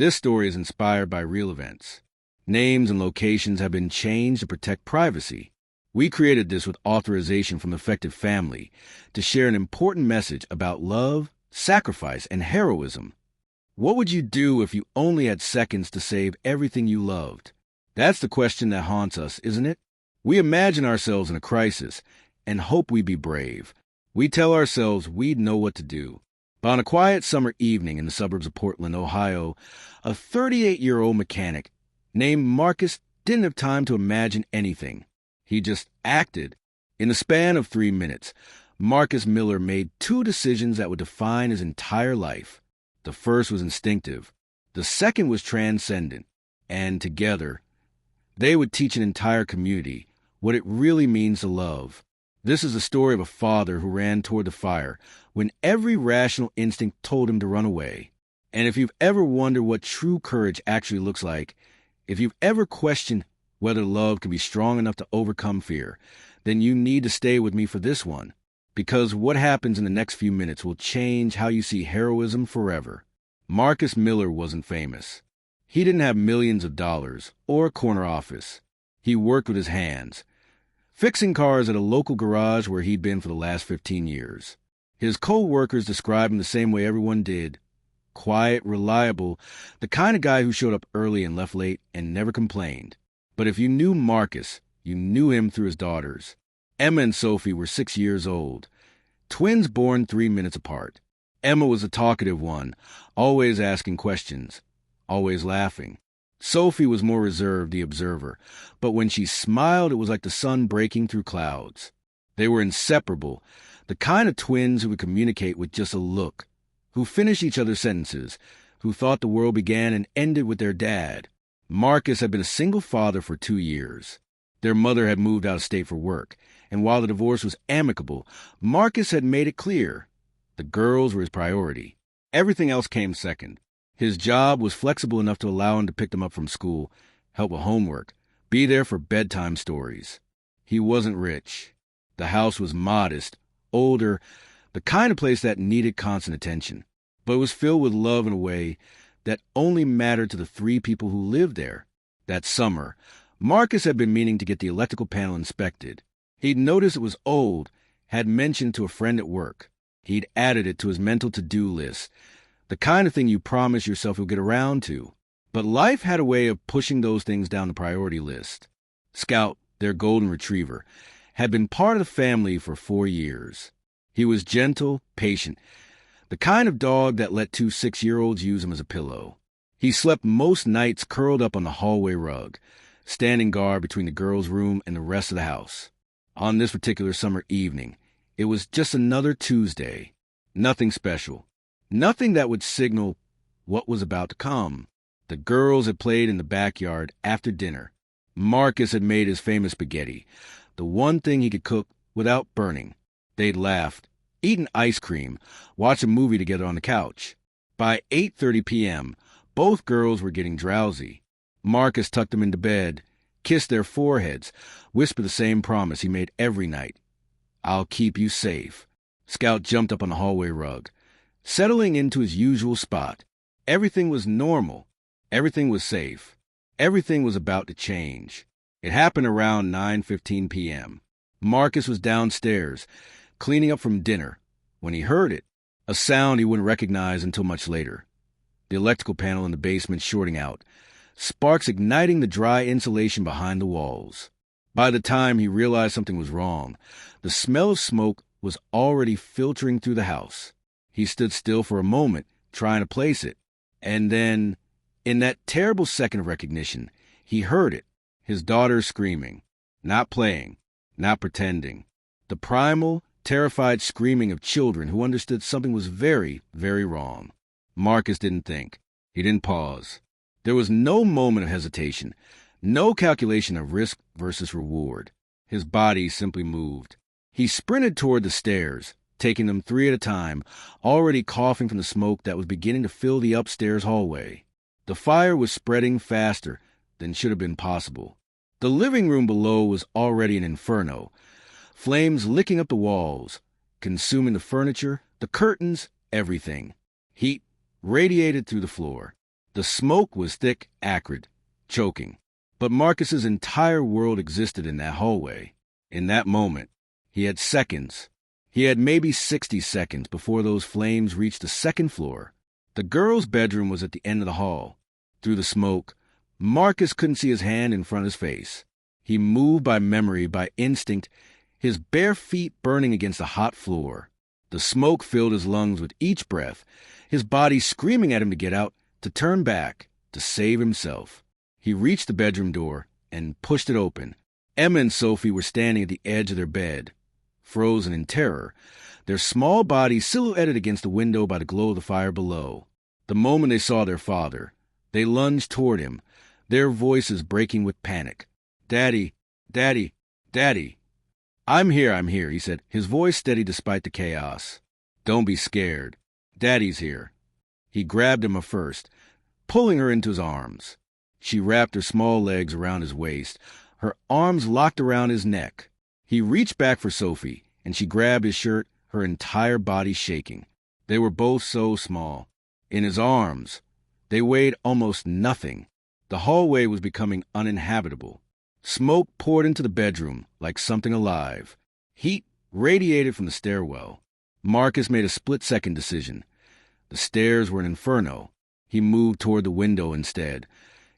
This story is inspired by real events. Names and locations have been changed to protect privacy. We created this with authorization from affected family to share an important message about love, sacrifice, and heroism. What would you do if you only had seconds to save everything you loved? That's the question that haunts us, isn't it? We imagine ourselves in a crisis and hope we'd be brave. We tell ourselves we'd know what to do. But on a quiet summer evening in the suburbs of Portland, Ohio, a 38-year-old mechanic named Marcus didn't have time to imagine anything. He just acted. In the span of 3 minutes, Marcus Miller made 2 decisions that would define his entire life. The first was instinctive. The second was transcendent. And together, they would teach an entire community what it really means to love. This is the story of a father who ran toward the fire when every rational instinct told him to run away. And if you've ever wondered what true courage actually looks like, if you've ever questioned whether love can be strong enough to overcome fear, then you need to stay with me for this one, because what happens in the next few minutes will change how you see heroism forever. Marcus Miller wasn't famous. He didn't have millions of dollars or a corner office. He worked with his hands, fixing cars at a local garage where he'd been for the last 15 years. His co-workers described him the same way everyone did. Quiet, reliable, the kind of guy who showed up early and left late and never complained. But if you knew Marcus, you knew him through his daughters. Emma and Sophie were 6 years old, twins born 3 minutes apart. Emma was a talkative one, always asking questions, always laughing. Sophie was more reserved, the observer, but when she smiled, it was like the sun breaking through clouds. They were inseparable, the kind of twins who would communicate with just a look, who finished each other's sentences, who thought the world began and ended with their dad. Marcus had been a single father for 2 years. Their mother had moved out of state for work, and while the divorce was amicable, Marcus had made it clear the girls were his priority. Everything else came second. His job was flexible enough to allow him to pick them up from school, help with homework, be there for bedtime stories. He wasn't rich. The house was modest, older, the kind of place that needed constant attention, but it was filled with love in a way that only mattered to the 3 people who lived there. That summer, Marcus had been meaning to get the electrical panel inspected. He'd noticed it was old, had mentioned to a friend at work. He'd added it to his mental to-do list, the kind of thing you promise yourself you'll get around to. But life had a way of pushing those things down the priority list. Scout, their golden retriever, had been part of the family for 4 years. He was gentle, patient, the kind of dog that let 2 6-year-olds use him as a pillow. He slept most nights curled up on the hallway rug, standing guard between the girls' room and the rest of the house. On this particular summer evening, it was just another Tuesday. Nothing special. Nothing that would signal what was about to come. The girls had played in the backyard after dinner. Marcus had made his famous spaghetti, the one thing he could cook without burning. They'd laughed, eaten ice cream, watched a movie together on the couch. By 8:30 p.m., both girls were getting drowsy. Marcus tucked them into bed, kissed their foreheads, whispered the same promise he made every night. "I'll keep you safe." Scout jumped up on the hallway rug, settling into his usual spot. Everything was normal. Everything was safe. Everything was about to change. It happened around 9:15 p.m. Marcus was downstairs, cleaning up from dinner, when he heard it, a sound he wouldn't recognize until much later. The electrical panel in the basement shorting out, sparks igniting the dry insulation behind the walls. By the time he realized something was wrong, the smell of smoke was already filtering through the house. He stood still for a moment, trying to place it. And then, in that terrible second of recognition, he heard it, his daughter screaming, not playing, not pretending. The primal, terrified screaming of children who understood something was very, very wrong. Marcus didn't think. He didn't pause. There was no moment of hesitation, no calculation of risk versus reward. His body simply moved. He sprinted toward the stairs, taking them 3 at a time, already coughing from the smoke that was beginning to fill the upstairs hallway. The fire was spreading faster than should have been possible. The living room below was already an inferno, flames licking up the walls, consuming the furniture, the curtains, everything. Heat radiated through the floor. The smoke was thick, acrid, choking. But Marcus's entire world existed in that hallway. In that moment, he had seconds. He had maybe 60 seconds before those flames reached the second floor. The girl's bedroom was at the end of the hall. Through the smoke, Marcus couldn't see his hand in front of his face. He moved by memory, by instinct, his bare feet burning against the hot floor. The smoke filled his lungs with each breath, his body screaming at him to get out, to turn back, to save himself. He reached the bedroom door and pushed it open. Emma and Sophie were standing at the edge of their bed, frozen in terror, their small bodies silhouetted against the window by the glow of the fire below. The moment they saw their father, they lunged toward him, their voices breaking with panic. "Daddy, Daddy, Daddy." I'm here, he said, his voice steady despite the chaos. "Don't be scared. Daddy's here." He grabbed Emma first, pulling her into his arms. She wrapped her small legs around his waist, her arms locked around his neck. He reached back for Sophie, and she grabbed his shirt, her entire body shaking. They were both so small. In his arms, they weighed almost nothing. The hallway was becoming uninhabitable. Smoke poured into the bedroom like something alive. Heat radiated from the stairwell. Marcus made a split-second decision. The stairs were an inferno. He moved toward the window instead,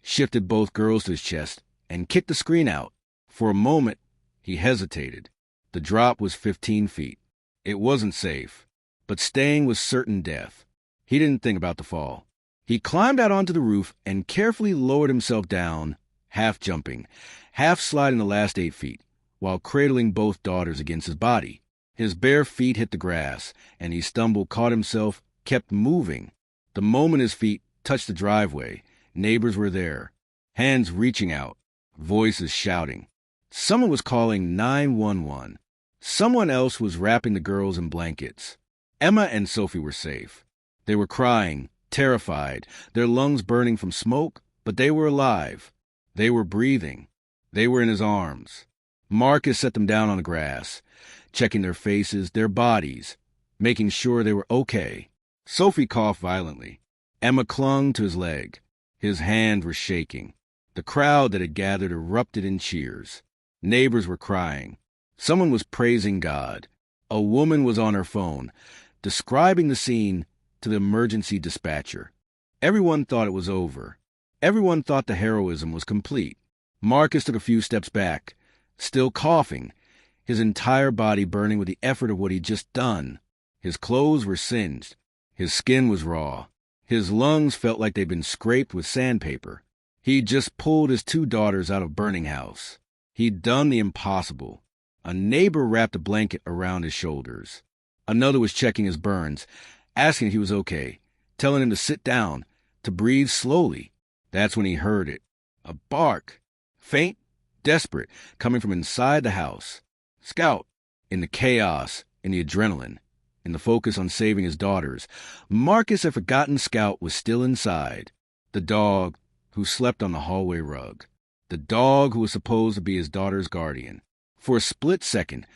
shifted both girls to his chest, and kicked the screen out. For a moment, he hesitated. The drop was 15 feet. It wasn't safe, but staying was certain death. He didn't think about the fall. He climbed out onto the roof and carefully lowered himself down, half jumping, half sliding the last 8 feet, while cradling both daughters against his body. His bare feet hit the grass, and he stumbled, caught himself, kept moving. The moment his feet touched the driveway, neighbors were there, hands reaching out, voices shouting. Someone was calling 911. Someone else was wrapping the girls in blankets. Emma and Sophie were safe. They were crying, terrified, their lungs burning from smoke, but they were alive. They were breathing. They were in his arms. Marcus set them down on the grass, checking their faces, their bodies, making sure they were okay. Sophie coughed violently. Emma clung to his leg. His hands were shaking. The crowd that had gathered erupted in cheers. Neighbors were crying. Someone was praising God. A woman was on her phone, describing the scene to the emergency dispatcher. Everyone thought it was over. Everyone thought the heroism was complete. Marcus took a few steps back, still coughing, his entire body burning with the effort of what he'd just done. His clothes were singed. His skin was raw. His lungs felt like they'd been scraped with sandpaper. He'd just pulled his 2 daughters out of burning house. He'd done the impossible. A neighbor wrapped a blanket around his shoulders. Another was checking his burns, asking if he was okay, telling him to sit down, to breathe slowly. That's when he heard it. A bark. Faint, desperate, coming from inside the house. Scout. In the chaos, in the adrenaline, in the focus on saving his daughters, Marcus had forgotten Scout was still inside. The dog who slept on the hallway rug. The dog who was supposed to be his daughter's guardian. For a split second,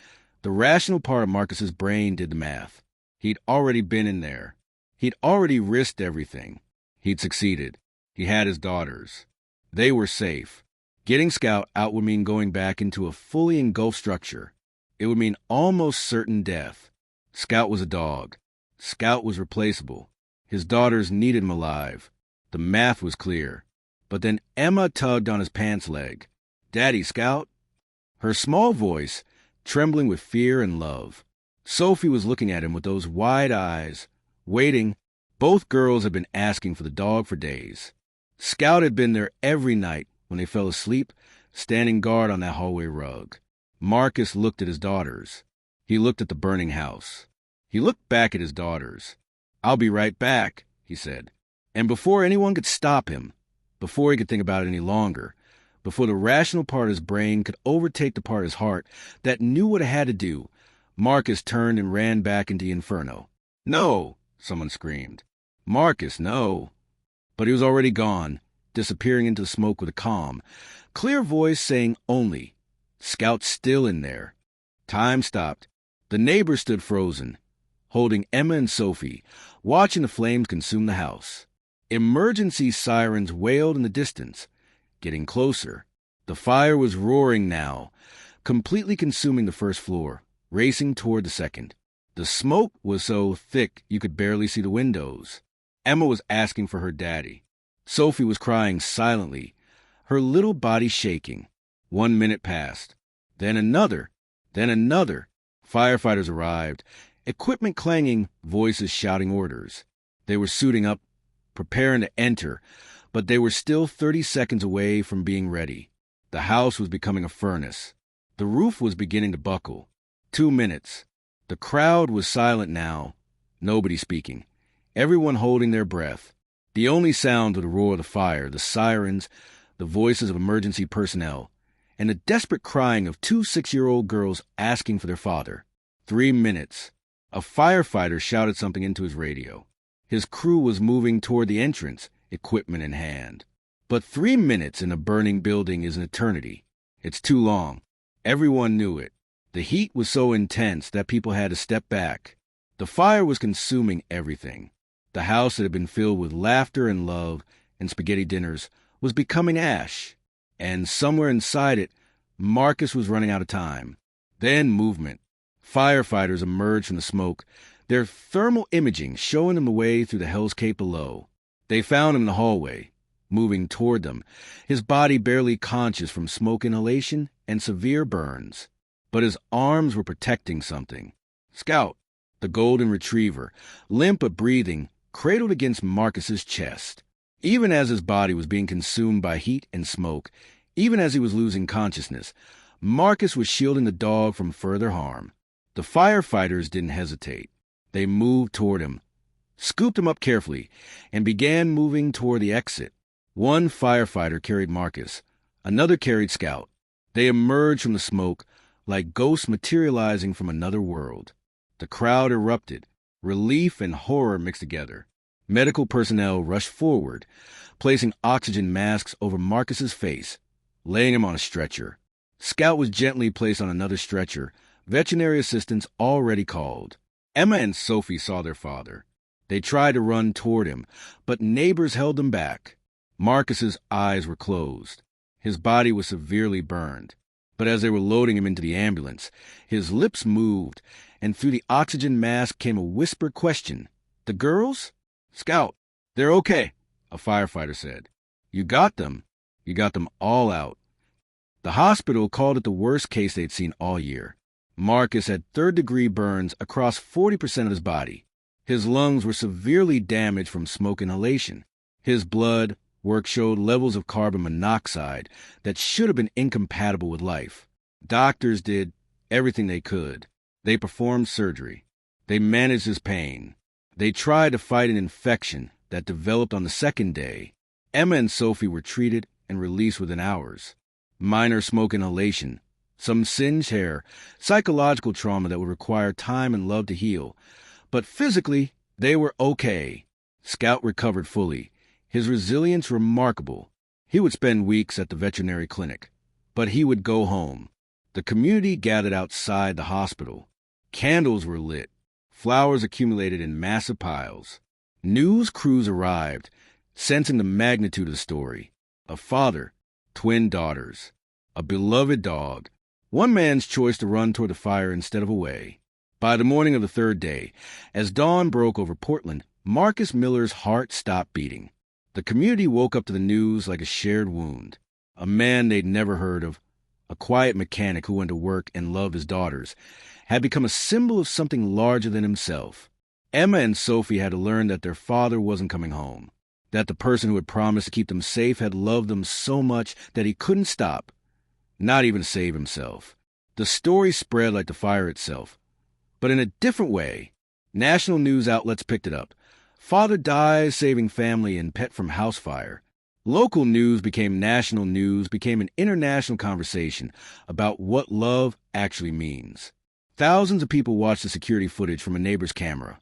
the rational part of Marcus's brain did the math. He'd already been in there. He'd already risked everything. He'd succeeded. He had his daughters. They were safe. Getting Scout out would mean going back into a fully engulfed structure. It would mean almost certain death. Scout was a dog. Scout was replaceable. His daughters needed him alive. The math was clear. But then Emma tugged on his pants leg. "Daddy, Scout?" Her small voice, trembling with fear and love. Sophie was looking at him with those wide eyes, waiting. Both girls had been asking for the dog for days. Scout had been there every night when they fell asleep, standing guard on that hallway rug. Marcus looked at his daughters. He looked at the burning house. He looked back at his daughters. "I'll be right back," he said. And before anyone could stop him, before he could think about it any longer, before the rational part of his brain could overtake the part of his heart that knew what it had to do, Marcus turned and ran back into the inferno. "No!" someone screamed. "Marcus, no!" But he was already gone, disappearing into the smoke with a calm, clear voice saying only, "Scout's still in there." Time stopped. The neighbors stood frozen, holding Emma and Sophie, watching the flames consume the house. Emergency sirens wailed in the distance, getting closer. The fire was roaring now, completely consuming the first floor, racing toward the second. The smoke was so thick you could barely see the windows. Emma was asking for her daddy. Sophie was crying silently, her little body shaking. 1 minute passed. Then another. Then another. Firefighters arrived, equipment clanging, voices shouting orders. They were suiting up, preparing to enter, but they were still 30 seconds away from being ready. The house was becoming a furnace. The roof was beginning to buckle. 2 minutes. The crowd was silent now, nobody speaking, everyone holding their breath. The only sound was the roar of the fire, the sirens, the voices of emergency personnel, and the desperate crying of 2 6-year-old girls asking for their father. 3 minutes. A firefighter shouted something into his radio. His crew was moving toward the entrance, equipment in hand. But 3 minutes in a burning building is an eternity. It's too long. Everyone knew it. The heat was so intense that people had to step back. The fire was consuming everything. The house that had been filled with laughter and love and spaghetti dinners was becoming ash. And somewhere inside it, Marcus was running out of time. Then movement. Firefighters emerged from the smoke, their thermal imaging showing them the way through the hellscape below. They found him in the hallway, moving toward them, his body barely conscious from smoke inhalation and severe burns. But his arms were protecting something. Scout, the golden retriever, limp but breathing, cradled against Marcus's chest. Even as his body was being consumed by heat and smoke, even as he was losing consciousness, Marcus was shielding the dog from further harm. The firefighters didn't hesitate. They moved toward him, scooped him up carefully, and began moving toward the exit. One firefighter carried Marcus. Another carried Scout. They emerged from the smoke, like ghosts materializing from another world. The crowd erupted. Relief and horror mixed together. Medical personnel rushed forward, placing oxygen masks over Marcus's face, laying him on a stretcher. Scout was gently placed on another stretcher, veterinary assistants already called. Emma and Sophie saw their father. They tried to run toward him, but neighbors held them back. Marcus's eyes were closed. His body was severely burned. But as they were loading him into the ambulance, his lips moved, and through the oxygen mask came a whispered question. "The girls?" "Scout, they're okay," a firefighter said. "You got them. You got them all out." The hospital called it the worst case they'd seen all year. Marcus had third-degree burns across 40% of his body. His lungs were severely damaged from smoke inhalation. His blood work showed levels of carbon monoxide that should have been incompatible with life. Doctors did everything they could. They performed surgery. They managed his pain. They tried to fight an infection that developed on the second day. Emma and Sophie were treated and released within hours. Minor smoke inhalation, some singed hair, psychological trauma that would require time and love to heal. But physically, they were okay. Scout recovered fully. His resilience remarkable. He would spend weeks at the veterinary clinic, but he would go home. The community gathered outside the hospital. Candles were lit. Flowers accumulated in massive piles. News crews arrived, sensing the magnitude of the story. A father, twin daughters, a beloved dog. One man's choice to run toward the fire instead of away. By the morning of the third day, as dawn broke over Portland, Marcus Miller's heart stopped beating. The community woke up to the news like a shared wound. A man they'd never heard of, a quiet mechanic who went to work and loved his daughters, had become a symbol of something larger than himself. Emma and Sophie had to learn that their father wasn't coming home, that the person who had promised to keep them safe had loved them so much that he couldn't stop, not even to save himself. The story spread like the fire itself, but in a different way. National news outlets picked it up. Father dies saving family and pet from house fire. Local news became national news, became an international conversation about what love actually means. Thousands of people watched the security footage from a neighbor's camera.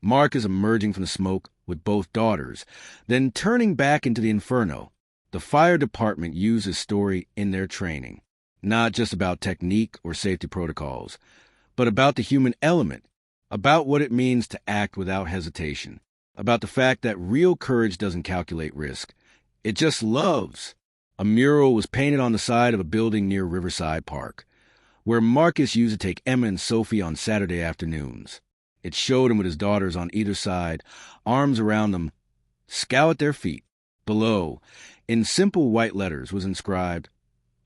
Marcus emerging from the smoke with both daughters, then turning back into the inferno. The fire department used his story in their training. Not just about technique or safety protocols, but about the human element, about what it means to act without hesitation. about the fact that real courage doesn't calculate risk. It just loves. A mural was painted on the side of a building near Riverside Park, where Marcus used to take Emma and Sophie on Saturday afternoons. It showed him with his daughters on either side, arms around them, Scout at their feet. Below, in simple white letters, was inscribed,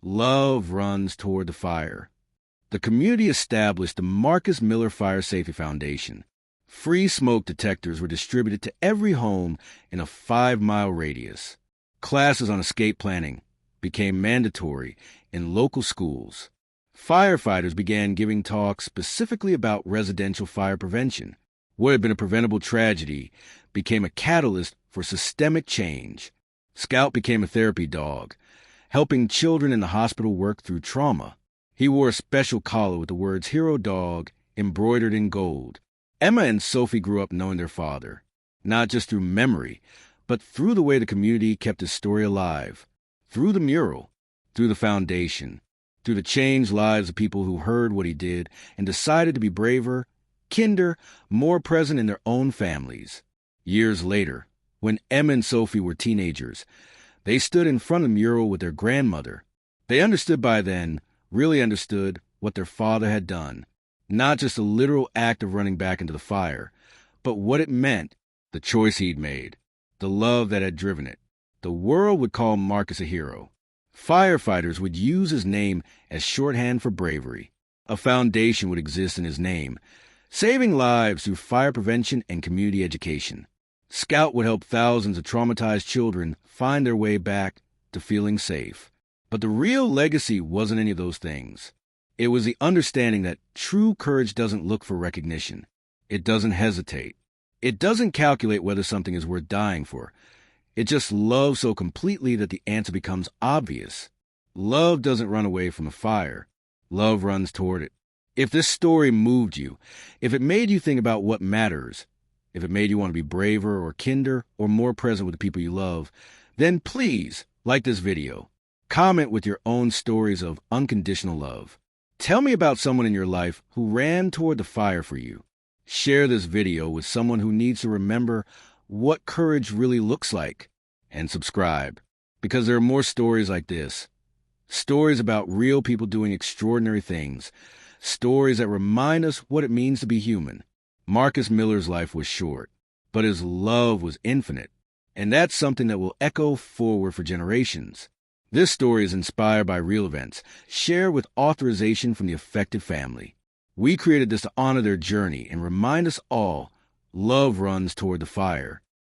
"Love runs toward the fire." The community established the Marcus Miller Fire Safety Foundation. Free smoke detectors were distributed to every home in a 5-mile radius. Classes on escape planning became mandatory in local schools. Firefighters began giving talks specifically about residential fire prevention. What had been a preventable tragedy became a catalyst for systemic change. Scout became a therapy dog, helping children in the hospital work through trauma. He wore a special collar with the words "Hero Dog" embroidered in gold. Emma and Sophie grew up knowing their father, not just through memory, but through the way the community kept his story alive, through the mural, through the foundation, through the changed lives of people who heard what he did and decided to be braver, kinder, more present in their own families. Years later, when Emma and Sophie were teenagers, they stood in front of the mural with their grandmother. They understood by then, really understood, what their father had done. Not just a literal act of running back into the fire, but what it meant, the choice he'd made, the love that had driven it. The world would call Marcus a hero. Firefighters would use his name as shorthand for bravery. A foundation would exist in his name, saving lives through fire prevention and community education. Scout would help thousands of traumatized children find their way back to feeling safe. But the real legacy wasn't any of those things. It was the understanding that true courage doesn't look for recognition. It doesn't hesitate. It doesn't calculate whether something is worth dying for. It just loves so completely that the answer becomes obvious. Love doesn't run away from a fire. Love runs toward it. If this story moved you, if it made you think about what matters, if it made you want to be braver or kinder or more present with the people you love, then please like this video. Comment with your own stories of unconditional love. Tell me about someone in your life who ran toward the fire for you. Share this video with someone who needs to remember what courage really looks like. And subscribe, because there are more stories like this. Stories about real people doing extraordinary things. Stories that remind us what it means to be human. Marcus Miller's life was short, but his love was infinite. And that's something that will echo forward for generations. This story is inspired by real events, shared with authorization from the affected family. We created this to honor their journey and remind us all, love runs toward the fire.